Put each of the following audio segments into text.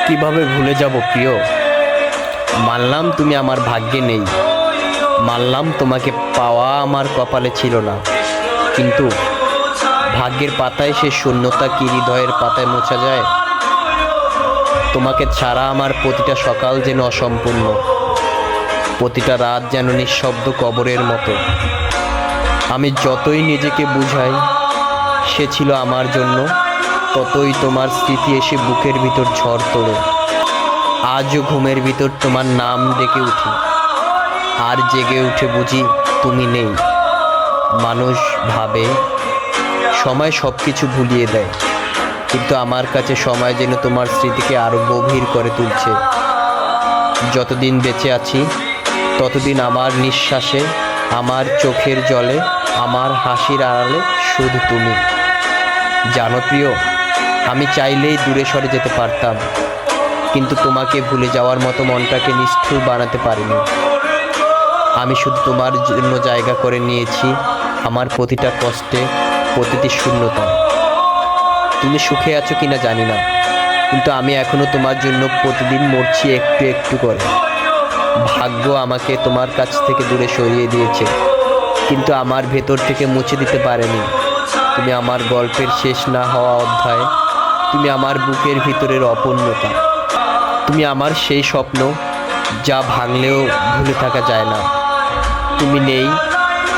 কিভাবে ভুলে যাব প্রিয়? মানলাম তুমি আমার ভাগ্যে নেই, মানলাম তোমাকে পাওয়া আমার কপালে ছিল না, কিন্তু ভাগ্যের পাতায় সে শূন্যতা কি হৃদয়ের পাতায় মোছা যায়? তোমাকে ছাড়া আমার প্রতিটা সকাল যেন অসম্পূর্ণ, প্রতিটা রাত যেন নিঃশব্দ কবরের মতো। আমি যতই নিজেকে বুঝাই সে ছিল আমার জন্য, ততই তোমার স্মৃতি এসে বুকের ভিতর ঝড় তোলে। আজও ঘুমের ভিতর তোমার নাম ডেকে উঠি, আর জেগে উঠে বুঝি তুমি নেই। মানুষ ভাবে সময় সব কিছু ভুলিয়ে দেয়, কিন্তু আমার কাছে সময় যেন তোমার স্মৃতিকে আরো গভীর করে তুলছে। যতদিন বেঁচে আছি ততদিন আমার নিঃশ্বাসে, আমার চোখের জলে, আমার হাসির আড়ালে শুধু তুমি। জানো প্রিয়, আমি চাইলেই দূরে সরে যেতে পারতাম, কিন্তু তোমাকে ভুলে যাওয়ার মতো মনটাকে নিষ্ঠুর বানাতে পারিনি। আমি শুধু তোমার জন্য জায়গা করে নিয়েছি আমার প্রতিটা কষ্টে, প্রতিটি শূন্যতায়। তুমি সুখে আছো কিনা জানি না, কিন্তু আমি এখনো তোমার জন্য প্রতিদিন মরছি একটু একটু করে। ভাগ্য আমাকে তোমার কাছ থেকে দূরে সরিয়ে দিয়েছে, কিন্তু আমার ভেতর থেকে মুছে দিতে পারেনি। তুমি আমার গল্পের শেষ না হওয়া অধ্যায়, তুমি আমার বুকের ভিতরের অপূর্ণতা, তুমি আমার সেই স্বপ্ন যা ভাঙলেও ভুলে থাকা যায় না। তুমি নেই,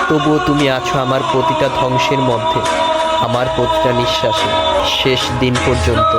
তবুও তুমি আছো আমার প্রতিটা ধ্বংসের মধ্যে, আমার প্রতিটা নিঃশ্বাসে, শেষ দিন পর্যন্ত।